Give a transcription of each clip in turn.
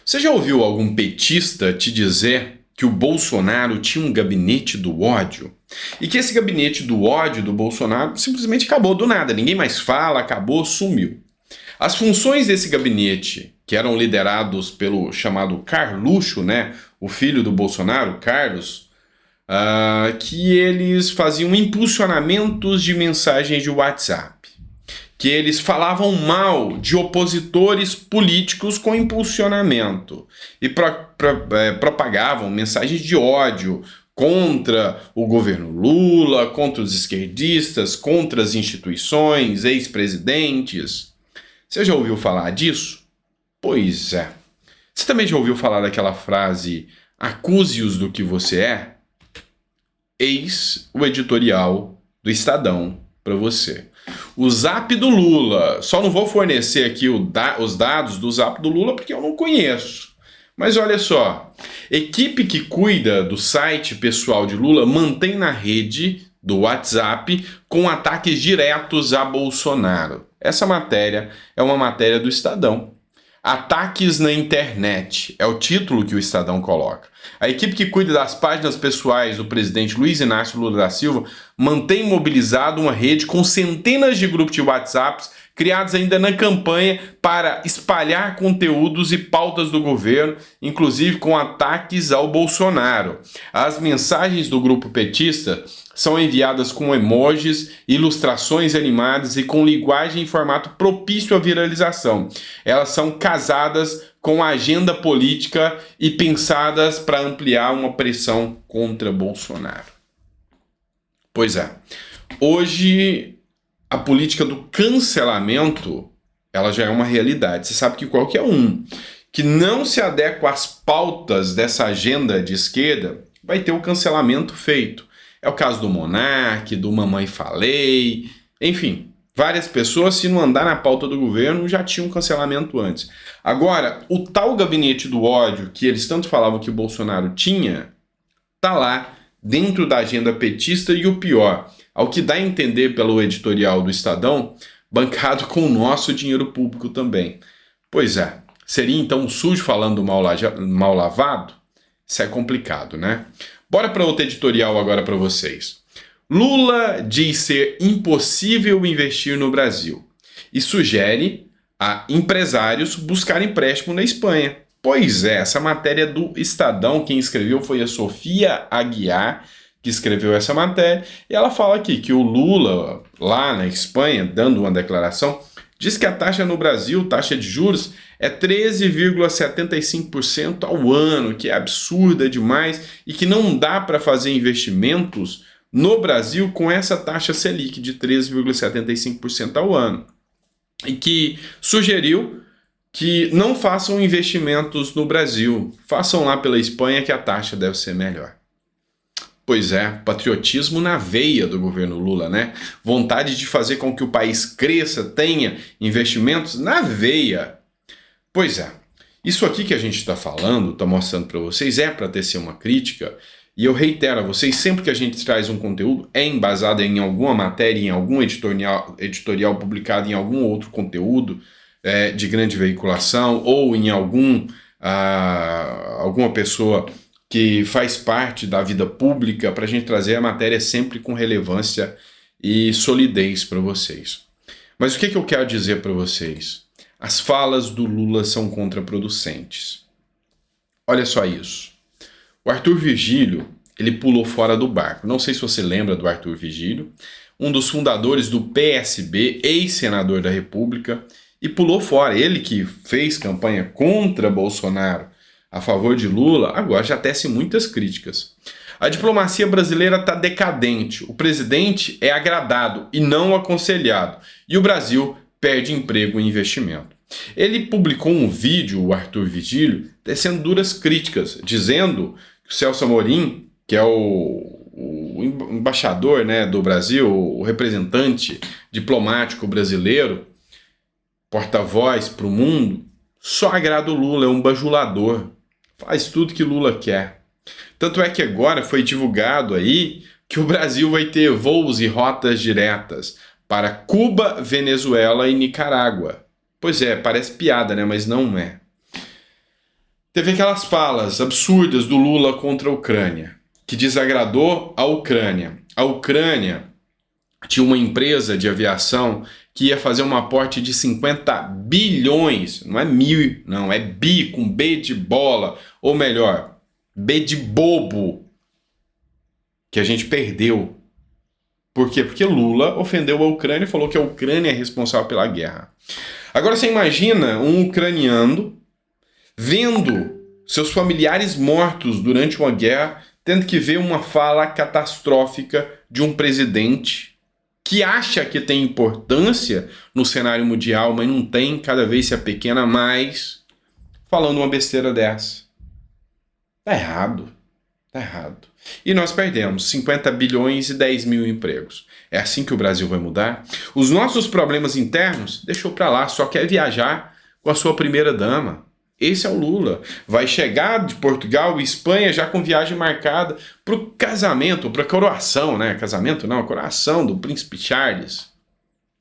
Você já ouviu algum petista te dizer que o Bolsonaro tinha um gabinete do ódio? E que esse gabinete do ódio do Bolsonaro simplesmente acabou do nada, ninguém mais fala, acabou, sumiu. As funções desse gabinete, que eram liderados pelo chamado Carluxo, né, o filho do Bolsonaro, Carlos, que eles faziam impulsionamentos de mensagens de WhatsApp, que eles falavam mal de opositores políticos com impulsionamento e propagavam mensagens de ódio contra o governo Lula, contra os esquerdistas, contra as instituições, ex-presidentes. Você já ouviu falar disso? Pois é. Você também já ouviu falar daquela frase "acuse-os do que você é"? Eis o editorial do Estadão para você. O Zap do Lula. Só não vou fornecer aqui os dados do Zap do Lula porque eu não conheço. Mas olha só, equipe que cuida do site pessoal de Lula mantém na rede do WhatsApp com ataques diretos a Bolsonaro. Essa matéria é uma matéria do Estadão. Ataques na internet é o título que o Estadão coloca. A equipe que cuida das páginas pessoais do presidente Luiz Inácio Lula da Silva mantém mobilizado uma rede com centenas de grupos de WhatsApps criados ainda na campanha para espalhar conteúdos e pautas do governo, inclusive com ataques ao Bolsonaro. As mensagens do grupo petista são enviadas com emojis, ilustrações animadas e com linguagem em formato propício à viralização. Elas são casadas com a agenda política e pensadas para ampliar uma pressão contra Bolsonaro. Pois é, hoje a política do cancelamento, ela já é uma realidade. Você sabe que qualquer um que não se adequa às pautas dessa agenda de esquerda vai ter o cancelamento feito. É o caso do Monark, do Mamãe Falei, enfim, várias pessoas, se não andar na pauta do governo, já tinham cancelamento antes. Agora, o tal gabinete do ódio que eles tanto falavam que o Bolsonaro tinha, tá lá dentro da agenda petista e o pior, ao que dá a entender pelo editorial do Estadão, bancado com o nosso dinheiro público também. Pois é, seria então um sujo falando mal lavado? Isso é complicado, né? Bora para outro editorial agora para vocês. Lula diz ser impossível investir no Brasil e sugere a empresários buscar empréstimo na Espanha. Pois é, essa matéria do Estadão, quem escreveu foi a Sofia Aguiar, que escreveu essa matéria, e ela fala aqui que o Lula, lá na Espanha, dando uma declaração, diz que a taxa no Brasil, taxa de juros, é 13,75% ao ano, que é absurda demais e que não dá para fazer investimentos no Brasil com essa taxa Selic de 13,75% ao ano. E que sugeriu que não façam investimentos no Brasil, façam lá pela Espanha que a taxa deve ser melhor. Pois é, patriotismo na veia do governo Lula, né? Vontade de fazer com que o país cresça, tenha investimentos na veia. Pois é, isso aqui que a gente está falando, está mostrando para vocês, é para tecer uma crítica, e eu reitero a vocês, sempre que a gente traz um conteúdo, é embasado em alguma matéria, em algum editorial publicado em algum outro conteúdo de grande veiculação, ou em alguma pessoa que faz parte da vida pública, para a gente trazer a matéria sempre com relevância e solidez para vocês. Mas o que eu quero dizer para vocês? As falas do Lula são contraproducentes. Olha só isso. O Arthur Virgílio, ele pulou fora do barco. Não sei se você lembra do Arthur Virgílio, um dos fundadores do PSB, ex-senador da República, e pulou fora. Ele que fez campanha contra Bolsonaro, a favor de Lula, agora já tece muitas críticas. A diplomacia brasileira está decadente. O presidente é agradado e não aconselhado. E o Brasil perde emprego e investimento. Ele publicou um vídeo, o Arthur Virgílio, tecendo duras críticas, dizendo que o Celso Amorim, que é o embaixador, né, do Brasil, o representante diplomático brasileiro, porta-voz para o mundo, só agrada o Lula, é um bajulador. Faz tudo que Lula quer. Tanto é que agora foi divulgado aí que o Brasil vai ter voos e rotas diretas para Cuba, Venezuela e Nicarágua. Pois é, parece piada, né? Mas não é. Teve aquelas falas absurdas do Lula contra a Ucrânia, que desagradou a Ucrânia. A Ucrânia tinha uma empresa de aviação que ia fazer um aporte de 50 bilhões, não é mil, não, é bi, com B de bola, ou melhor, B de bobo, que a gente perdeu. Por quê? Porque Lula ofendeu a Ucrânia e falou que a Ucrânia é responsável pela guerra. Agora você imagina um ucraniano vendo seus familiares mortos durante uma guerra, tendo que ver uma fala catastrófica de um presidente que acha que tem importância no cenário mundial, mas não tem, cada vez se apequena mais, falando uma besteira dessa. Tá errado. Tá errado. E nós perdemos 50 bilhões e 10 mil empregos. É assim que o Brasil vai mudar? Os nossos problemas internos deixou pra lá, só quer viajar com a sua primeira-dama. Esse é o Lula. Vai chegar de Portugal e Espanha já com viagem marcada pro casamento, pra coroação, né? Casamento não, a coroação do príncipe Charles. O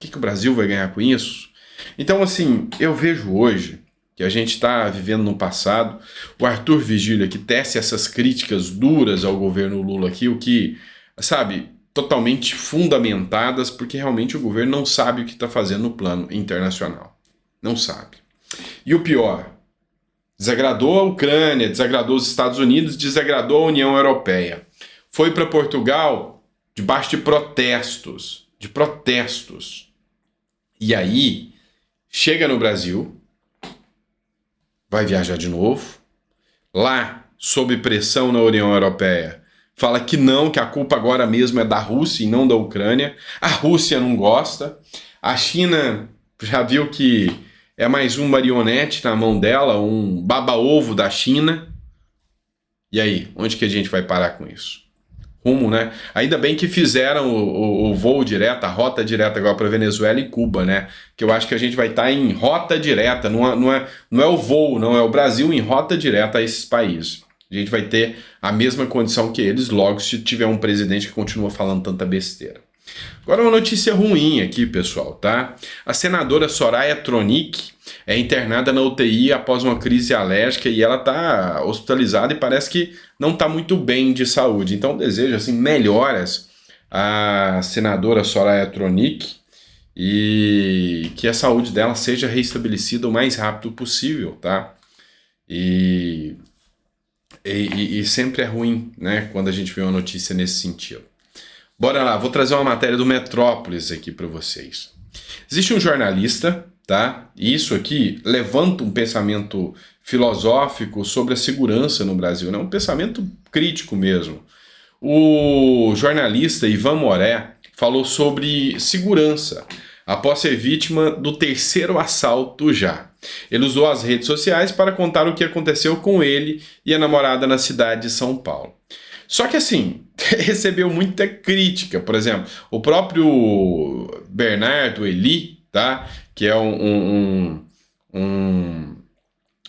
que o Brasil vai ganhar com isso? Então, assim, eu vejo hoje que a gente está vivendo no passado. O Arthur Vigília, que tece essas críticas duras ao governo Lula aqui, o que, sabe, totalmente fundamentadas, porque realmente o governo não sabe o que está fazendo no plano internacional. Não sabe. E o pior, desagradou a Ucrânia, desagradou os Estados Unidos, desagradou a União Europeia. Foi para Portugal debaixo de protestos. E aí, chega no Brasil, vai viajar de novo, lá, sob pressão na União Europeia, fala que não, que a culpa agora mesmo é da Rússia e não da Ucrânia. A Rússia não gosta, a China já viu que é mais um marionete na mão dela, um baba-ovo da China. E aí, onde que a gente vai parar com isso? Rumo, né? Ainda bem que fizeram o voo direto, a rota direta agora para Venezuela e Cuba, né? Que eu acho que a gente vai estar em rota direta, não é o voo, não é o Brasil em rota direta a esses países. A gente vai ter a mesma condição que eles logo se tiver um presidente que continua falando tanta besteira. Agora uma notícia ruim aqui, pessoal, tá? A senadora Soraya Tronic é internada na UTI após uma crise alérgica e ela tá hospitalizada e parece que não tá muito bem de saúde. Então desejo assim melhoras à senadora Soraya Tronic e que a saúde dela seja restabelecida o mais rápido possível, tá? E sempre é ruim, né, quando a gente vê uma notícia nesse sentido. Bora lá, vou trazer uma matéria do Metrópolis aqui para vocês. Existe um jornalista, tá? Isso aqui levanta um pensamento filosófico sobre a segurança no Brasil, né? Um pensamento crítico mesmo. O jornalista Ivan Moré falou sobre segurança após ser vítima do terceiro assalto já. Ele usou as redes sociais para contar o que aconteceu com ele e a namorada na cidade de São Paulo. Só que assim, recebeu muita crítica. Por exemplo, o próprio Bernardo Eli, tá? Que é um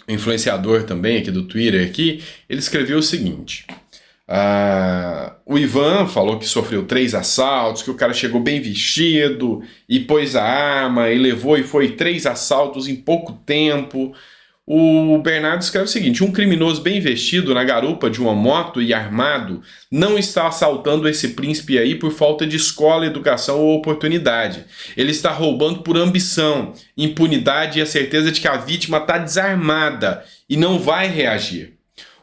influenciador também aqui do Twitter aqui, ele escreveu o seguinte: o Ivan falou que sofreu 3 assaltos, que o cara chegou bem vestido e pôs a arma e levou e foi 3 assaltos em pouco tempo. O Bernardo escreve o seguinte: um criminoso bem vestido na garupa de uma moto e armado não está assaltando esse príncipe aí por falta de escola, educação ou oportunidade. Ele está roubando por ambição, impunidade e a certeza de que a vítima está desarmada e não vai reagir.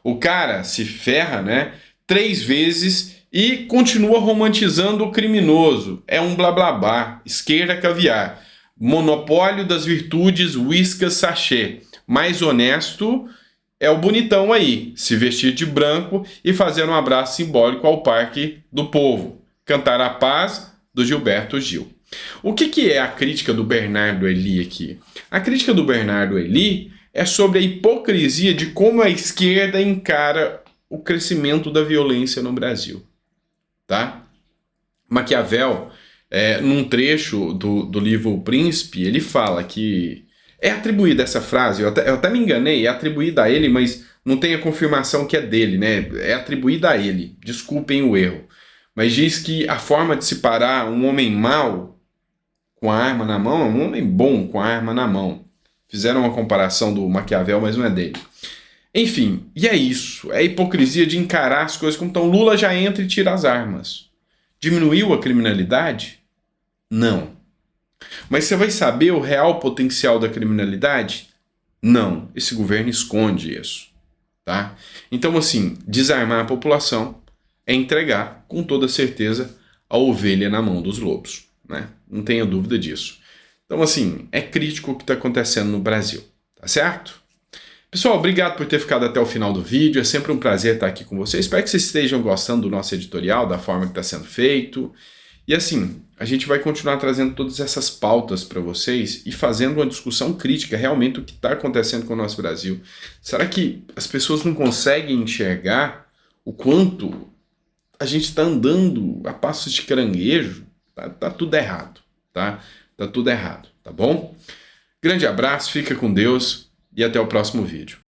O cara se ferra, né, 3 vezes e continua romantizando o criminoso. É um blá blá blá, esquerda caviar, monopólio das virtudes, Whiskas sachê. Mais honesto é o bonitão aí, se vestir de branco e fazer um abraço simbólico ao Parque do Povo. Cantar a paz, do Gilberto Gil. O que é a crítica do Bernardo Eli aqui? A crítica do Bernardo Eli é sobre a hipocrisia de como a esquerda encara o crescimento da violência no Brasil. Tá? Maquiavel, num trecho do livro O Príncipe, ele fala que é atribuída essa frase, eu até me enganei, é atribuída a ele, mas não tem a confirmação que é dele, né? É atribuída a ele, desculpem o erro. Mas diz que a forma de separar um homem mau com a arma na mão é um homem bom com a arma na mão. Fizeram uma comparação do Maquiavel, mas não é dele. Enfim, e é isso. É a hipocrisia de encarar as coisas como estão. Lula já entra e tira as armas. Diminuiu a criminalidade? Não. Mas você vai saber o real potencial da criminalidade? Não. Esse governo esconde isso. Tá? Então, assim, desarmar a população é entregar, com toda certeza, a ovelha na mão dos lobos. Né? Não tenha dúvida disso. Então, assim, é crítico o que está acontecendo no Brasil. Tá certo? Pessoal, obrigado por ter ficado até o final do vídeo. É sempre um prazer estar aqui com vocês. Espero que vocês estejam gostando do nosso editorial, da forma que está sendo feito. E assim, a gente vai continuar trazendo todas essas pautas para vocês e fazendo uma discussão crítica realmente do que está acontecendo com o nosso Brasil. Será que as pessoas não conseguem enxergar o quanto a gente está andando a passos de caranguejo? Tá tudo errado, tá? Tá tudo errado, tá bom? Grande abraço, fica com Deus e até o próximo vídeo.